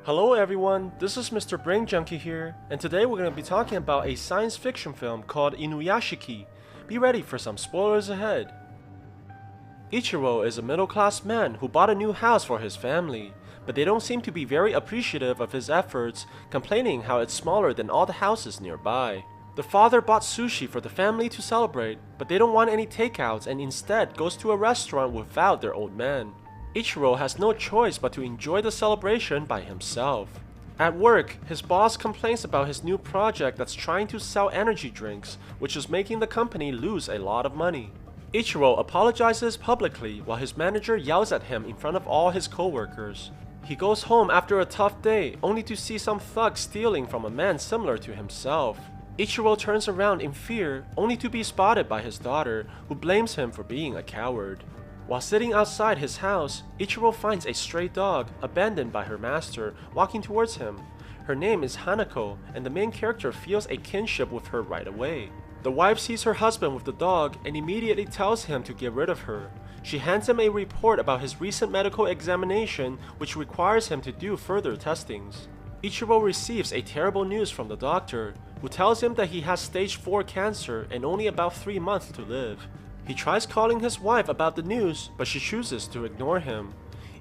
Hello everyone, this is Mr. Brain Junkie here, and today we're going to be talking about a science fiction film called Inuyashiki. Be ready for some spoilers ahead. Ichiro is a middle-class man who bought a new house for his family, but they don't seem to be very appreciative of his efforts, complaining how it's smaller than all the houses nearby. The father bought sushi for the family to celebrate, but they don't want any takeouts and instead goes to a restaurant without their old man. Ichiro has no choice but to enjoy the celebration by himself. At work, his boss complains about his new project that's trying to sell energy drinks, which is making the company lose a lot of money. Ichiro apologizes publicly while his manager yells at him in front of all his co-workers. He goes home after a tough day, only to see some thugs stealing from a man similar to himself. Ichiro turns around in fear, only to be spotted by his daughter, who blames him for being a coward. While sitting outside his house, Ichiro finds a stray dog, abandoned by her master, walking towards him. Her name is Hanako, and the main character feels a kinship with her right away. The wife sees her husband with the dog and immediately tells him to get rid of her. She hands him a report about his recent medical examination, which requires him to do further testings. Ichiro receives a terrible news from the doctor, who tells him that he has stage 4 cancer and only about 3 months to live. He tries calling his wife about the news, but she chooses to ignore him.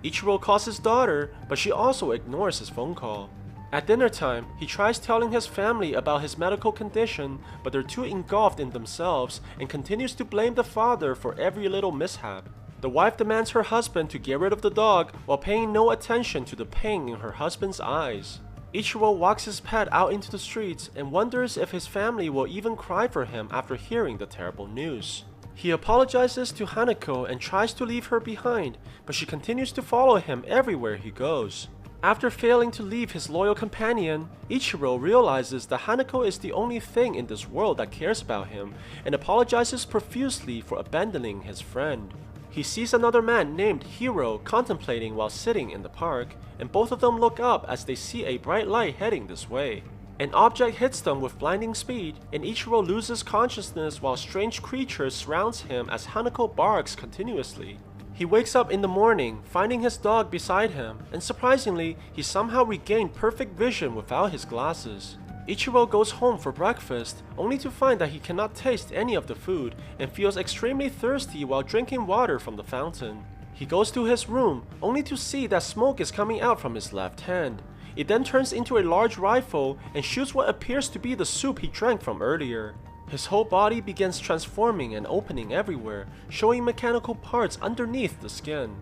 Ichiro calls his daughter, but she also ignores his phone call. At dinner time, he tries telling his family about his medical condition, but they're too engulfed in themselves and continues to blame the father for every little mishap. The wife demands her husband to get rid of the dog while paying no attention to the pain in her husband's eyes. Ichiro walks his pet out into the streets and wonders if his family will even cry for him after hearing the terrible news. He apologizes to Hanako and tries to leave her behind, but she continues to follow him everywhere he goes. After failing to leave his loyal companion, Ichiro realizes that Hanako is the only thing in this world that cares about him and apologizes profusely for abandoning his friend. He sees another man named Hiro contemplating while sitting in the park, and both of them look up as they see a bright light heading this way. An object hits them with blinding speed, and Ichiro loses consciousness while strange creatures surrounds him as Hanako barks continuously. He wakes up in the morning, finding his dog beside him, and surprisingly, he somehow regained perfect vision without his glasses. Ichiro goes home for breakfast, only to find that he cannot taste any of the food, and feels extremely thirsty while drinking water from the fountain. He goes to his room, only to see that smoke is coming out from his left hand. It then turns into a large rifle and shoots what appears to be the soup he drank from earlier. His whole body begins transforming and opening everywhere, showing mechanical parts underneath the skin.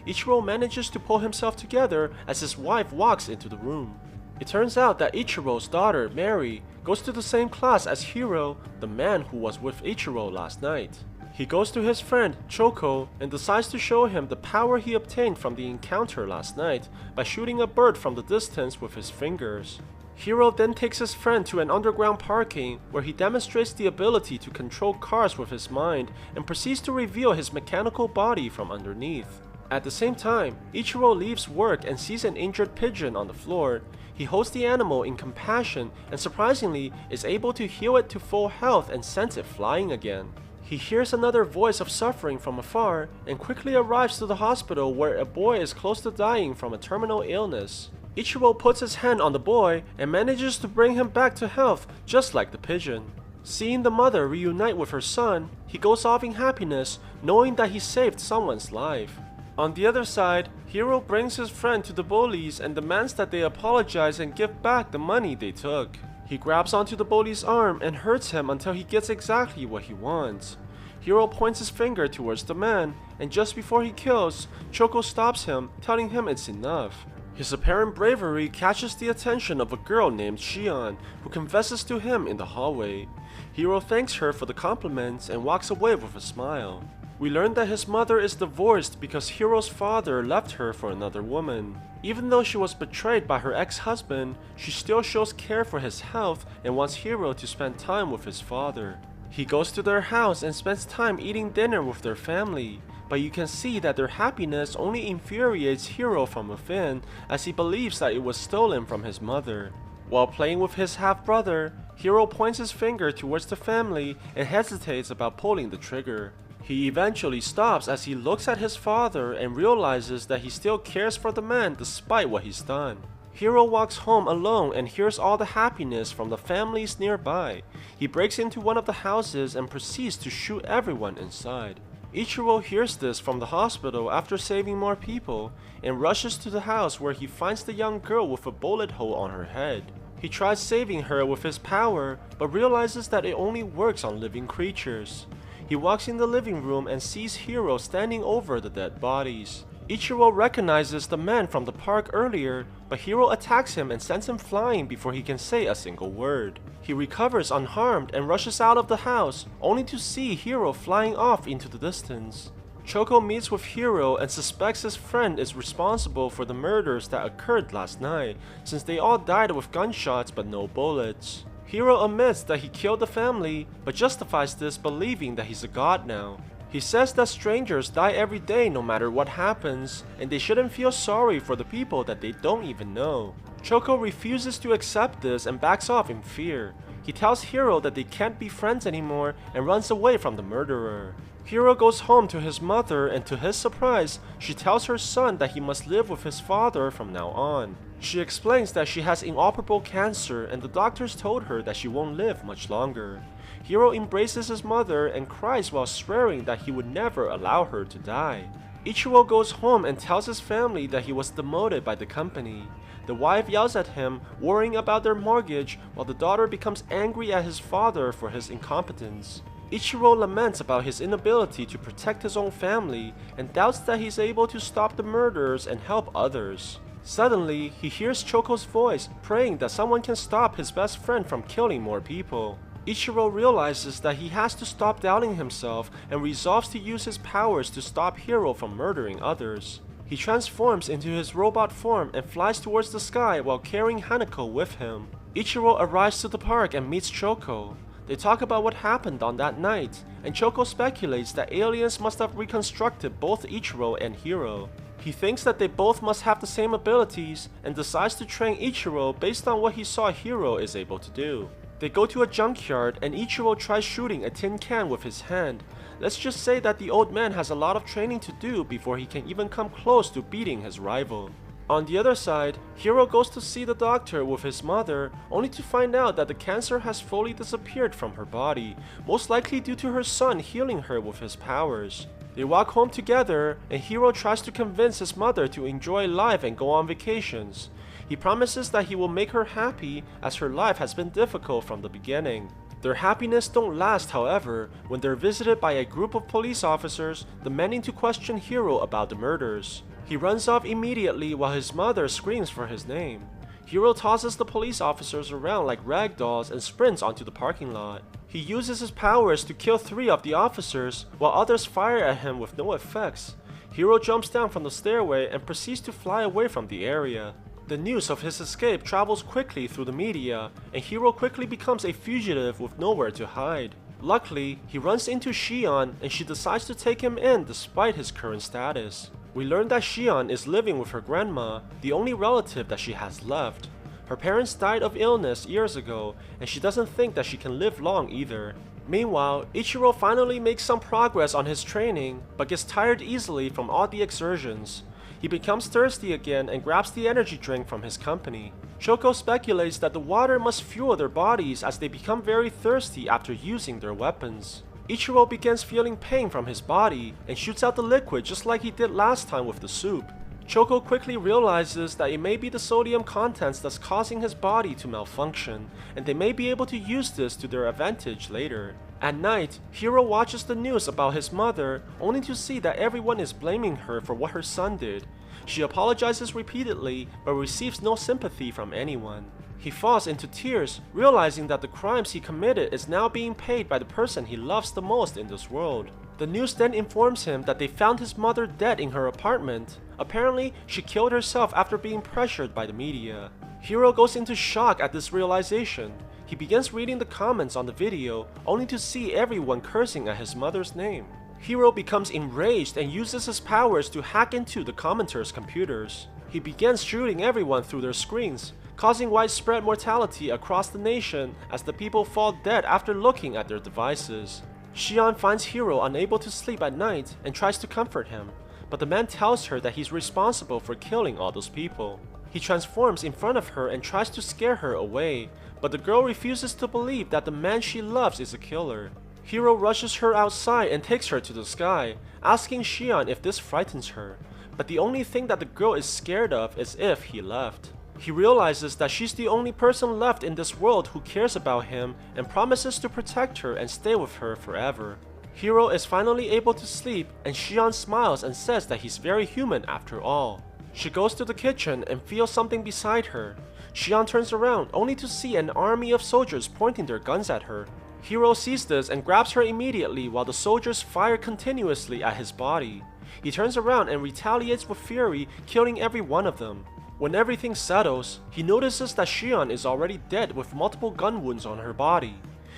Ichiro manages to pull himself together as his wife walks into the room. It turns out that Ichiro's daughter, Mary, goes to the same class as Hiro, the man who was with Ichiro last night. He goes to his friend, Choco, and decides to show him the power he obtained from the encounter last night by shooting a bird from the distance with his fingers. Hiro then takes his friend to an underground parking where he demonstrates the ability to control cars with his mind and proceeds to reveal his mechanical body from underneath. At the same time, Ichiro leaves work and sees an injured pigeon on the floor. He holds the animal in compassion and surprisingly is able to heal it to full health and sends it flying again. He hears another voice of suffering from afar and quickly arrives to the hospital where a boy is close to dying from a terminal illness. Ichiro puts his hand on the boy and manages to bring him back to health just like the pigeon. Seeing the mother reunite with her son, he goes off in happiness knowing that he saved someone's life. On the other side, Hiro brings his friend to the bullies and demands that they apologize and give back the money they took. He grabs onto the bully's arm and hurts him until he gets exactly what he wants. Hiro points his finger towards the man, and just before he kills, Choco stops him, telling him it's enough. His apparent bravery catches the attention of a girl named Shion, who confesses to him in the hallway. Hiro thanks her for the compliments and walks away with a smile. We learn that his mother is divorced because Hiro's father left her for another woman. Even though she was betrayed by her ex-husband, she still shows care for his health and wants Hiro to spend time with his father. He goes to their house and spends time eating dinner with their family, but you can see that their happiness only infuriates Hiro from within as he believes that it was stolen from his mother. While playing with his half-brother, Hiro points his finger towards the family and hesitates about pulling the trigger. He eventually stops as he looks at his father and realizes that he still cares for the man despite what he's done. Hiro walks home alone and hears all the happiness from the families nearby. He breaks into one of the houses and proceeds to shoot everyone inside. Ichiro hears this from the hospital after saving more people and rushes to the house where he finds the young girl with a bullet hole on her head. He tries saving her with his power, but realizes that it only works on living creatures. He walks in the living room and sees Hiro standing over the dead bodies. Ichiro recognizes the man from the park earlier, but Hiro attacks him and sends him flying before he can say a single word. He recovers unharmed and rushes out of the house, only to see Hiro flying off into the distance. Choco meets with Hiro and suspects his friend is responsible for the murders that occurred last night, since they all died with gunshots but no bullets. Hiro admits that he killed the family, but justifies this believing that he's a god now. He says that strangers die every day no matter what happens, and they shouldn't feel sorry for the people that they don't even know. Choco refuses to accept this and backs off in fear. He tells Hiro that they can't be friends anymore and runs away from the murderer. Hiro goes home to his mother, and to his surprise, she tells her son that he must live with his father from now on. She explains that she has inoperable cancer and the doctors told her that she won't live much longer. Hiro embraces his mother and cries while swearing that he would never allow her to die. Ichiro goes home and tells his family that he was demoted by the company. The wife yells at him, worrying about their mortgage, while the daughter becomes angry at his father for his incompetence. Ichiro laments about his inability to protect his own family and doubts that he's able to stop the murders and help others. Suddenly, he hears Choco's voice, praying that someone can stop his best friend from killing more people. Ichiro realizes that he has to stop doubting himself and resolves to use his powers to stop Hiro from murdering others. He transforms into his robot form and flies towards the sky while carrying Hanako with him. Ichiro arrives to the park and meets Choco. They talk about what happened on that night, and Choco speculates that aliens must have reconstructed both Ichiro and Hiro. He thinks that they both must have the same abilities and decides to train Ichiro based on what he saw Hiro is able to do. They go to a junkyard and Ichiro tries shooting a tin can with his hand. Let's just say that the old man has a lot of training to do before he can even come close to beating his rival. On the other side, Hiro goes to see the doctor with his mother, only to find out that the cancer has fully disappeared from her body, most likely due to her son healing her with his powers. They walk home together, and Hiro tries to convince his mother to enjoy life and go on vacations. He promises that he will make her happy, as her life has been difficult from the beginning. Their happiness don't last, however, when they're visited by a group of police officers demanding to question Hiro about the murders. He runs off immediately while his mother screams for his name. Hiro tosses the police officers around like rag dolls and sprints onto the parking lot. He uses his powers to kill 3 of the officers, while others fire at him with no effects. Hiro jumps down from the stairway and proceeds to fly away from the area. The news of his escape travels quickly through the media, and Hiro quickly becomes a fugitive with nowhere to hide. Luckily, he runs into Shion and she decides to take him in despite his current status. We learn that Shion is living with her grandma, the only relative that she has left. Her parents died of illness years ago, and she doesn't think that she can live long either. Meanwhile, Ichiro finally makes some progress on his training, but gets tired easily from all the exertions. He becomes thirsty again and grabs the energy drink from his company. Choco speculates that the water must fuel their bodies as they become very thirsty after using their weapons. Ichiro begins feeling pain from his body and shoots out the liquid just like he did last time with the soup. Choco quickly realizes that it may be the sodium contents that's causing his body to malfunction, and they may be able to use this to their advantage later. At night, Hiro watches the news about his mother, only to see that everyone is blaming her for what her son did. She apologizes repeatedly, but receives no sympathy from anyone. He falls into tears, realizing that the crimes he committed is now being paid by the person he loves the most in this world. The news then informs him that they found his mother dead in her apartment. Apparently, she killed herself after being pressured by the media. Hiro goes into shock at this realization. He begins reading the comments on the video, only to see everyone cursing at his mother's name. Hiro becomes enraged and uses his powers to hack into the commenters' computers. He begins shooting everyone through their screens, causing widespread mortality across the nation as the people fall dead after looking at their devices. Shion finds Hiro unable to sleep at night and tries to comfort him, but the man tells her that he's responsible for killing all those people. He transforms in front of her and tries to scare her away, but the girl refuses to believe that the man she loves is a killer. Hiro rushes her outside and takes her to the sky, asking Shion if this frightens her, but the only thing that the girl is scared of is if he left. He realizes that she's the only person left in this world who cares about him and promises to protect her and stay with her forever. Hiro is finally able to sleep, and Shion smiles and says that he's very human after all. She goes to the kitchen and feels something beside her. Shion turns around only to see an army of soldiers pointing their guns at her. Hiro sees this and grabs her immediately while the soldiers fire continuously at his body. He turns around and retaliates with fury, killing every one of them. When everything settles, he notices that Shion is already dead with multiple gun wounds on her body.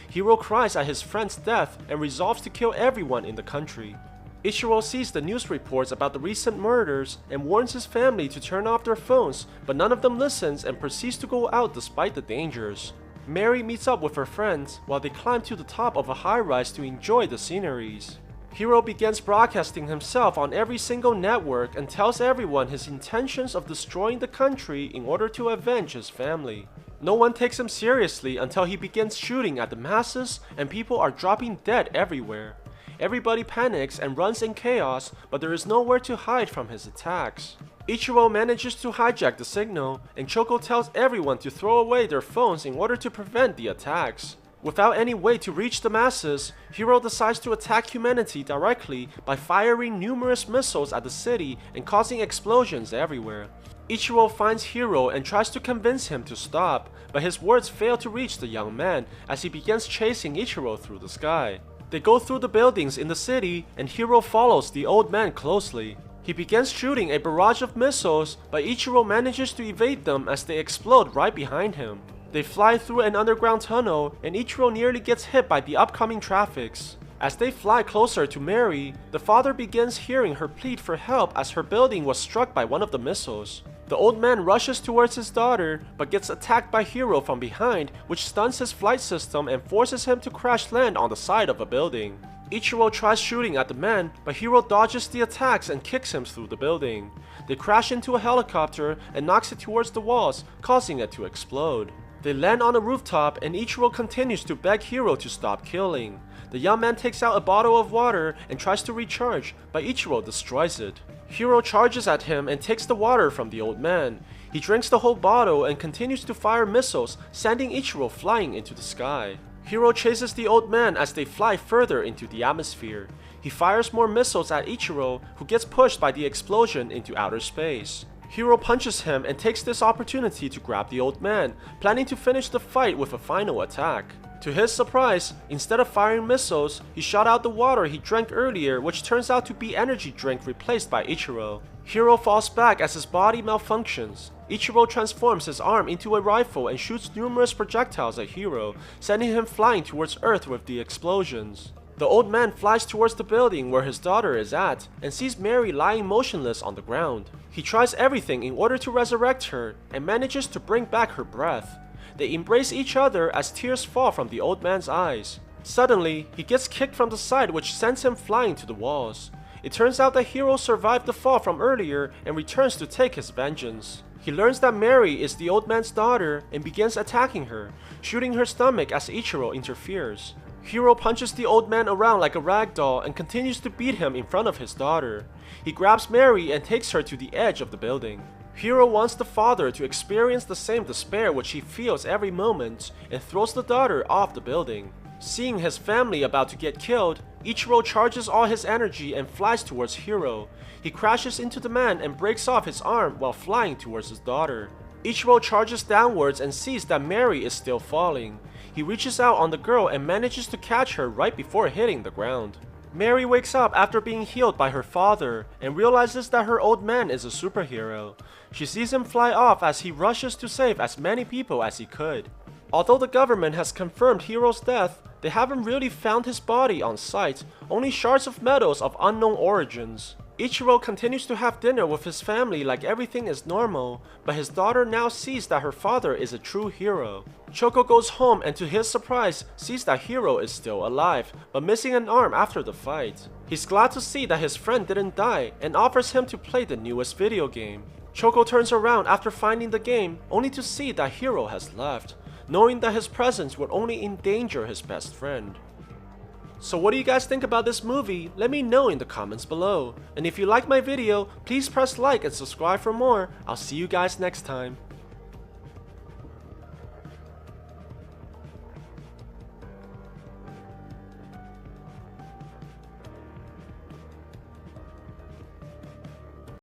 Hiro cries at his friend's death and resolves to kill everyone in the country. Ichiro sees the news reports about the recent murders and warns his family to turn off their phones, but none of them listens and proceeds to go out despite the dangers. Mary meets up with her friends while they climb to the top of a high-rise to enjoy the sceneries. Hiro begins broadcasting himself on every single network and tells everyone his intentions of destroying the country in order to avenge his family. No one takes him seriously until he begins shooting at the masses and people are dropping dead everywhere. Everybody panics and runs in chaos, but there is nowhere to hide from his attacks. Ichiro manages to hijack the signal, and Choco tells everyone to throw away their phones in order to prevent the attacks. Without any way to reach the masses, Hiro decides to attack humanity directly by firing numerous missiles at the city and causing explosions everywhere. Ichiro finds Hiro and tries to convince him to stop, but his words fail to reach the young man as he begins chasing Ichiro through the sky. They go through the buildings in the city, and Hiro follows the old man closely. He begins shooting a barrage of missiles, but Ichiro manages to evade them as they explode right behind him. They fly through an underground tunnel, and Ichiro nearly gets hit by the upcoming traffics. As they fly closer to Mary, the father begins hearing her plead for help as her building was struck by one of the missiles. The old man rushes towards his daughter, but gets attacked by Hiro from behind, which stuns his flight system and forces him to crash land on the side of a building. Ichiro tries shooting at the man, but Hiro dodges the attacks and kicks him through the building. They crash into a helicopter and knocks it towards the walls, causing it to explode. They land on a rooftop, and Ichiro continues to beg Hiro to stop killing. The young man takes out a bottle of water and tries to recharge, but Ichiro destroys it. Hiro charges at him and takes the water from the old man. He drinks the whole bottle and continues to fire missiles, sending Ichiro flying into the sky. Hiro chases the old man as they fly further into the atmosphere. He fires more missiles at Ichiro, who gets pushed by the explosion into outer space. Hiro punches him and takes this opportunity to grab the old man, planning to finish the fight with a final attack. To his surprise, instead of firing missiles, he shot out the water he drank earlier, which turns out to be energy drink replaced by Ichiro. Hiro falls back as his body malfunctions. Ichiro transforms his arm into a rifle and shoots numerous projectiles at Hiro, sending him flying towards Earth with the explosions. The old man flies towards the building where his daughter is at and sees Mary lying motionless on the ground. He tries everything in order to resurrect her and manages to bring back her breath. They embrace each other as tears fall from the old man's eyes. Suddenly, he gets kicked from the side, which sends him flying to the walls. It turns out that Hiro survived the fall from earlier and returns to take his vengeance. He learns that Mary is the old man's daughter and begins attacking her, shooting her stomach as Ichiro interferes. Hiro punches the old man around like a rag doll and continues to beat him in front of his daughter. He grabs Mary and takes her to the edge of the building. Hiro wants the father to experience the same despair which he feels every moment and throws the daughter off the building. Seeing his family about to get killed, Ichiro charges all his energy and flies towards Hiro. He crashes into the man and breaks off his arm while flying towards his daughter. Ichiro charges downwards and sees that Mary is still falling. He reaches out on the girl and manages to catch her right before hitting the ground. Mary wakes up after being healed by her father and realizes that her old man is a superhero. She sees him fly off as he rushes to save as many people as he could. Although the government has confirmed Hiro's death, they haven't really found his body on site, only shards of metals of unknown origins. Ichiro continues to have dinner with his family like everything is normal, but his daughter now sees that her father is a true hero. Choco goes home and to his surprise sees that Hiro is still alive, but missing an arm after the fight. He's glad to see that his friend didn't die and offers him to play the newest video game. Choco turns around after finding the game, only to see that Hiro has left, knowing that his presence would only endanger his best friend. So what do you guys think about this movie? Let me know in the comments below. And if you like my video, please press like and subscribe for more. I'll see you guys next time.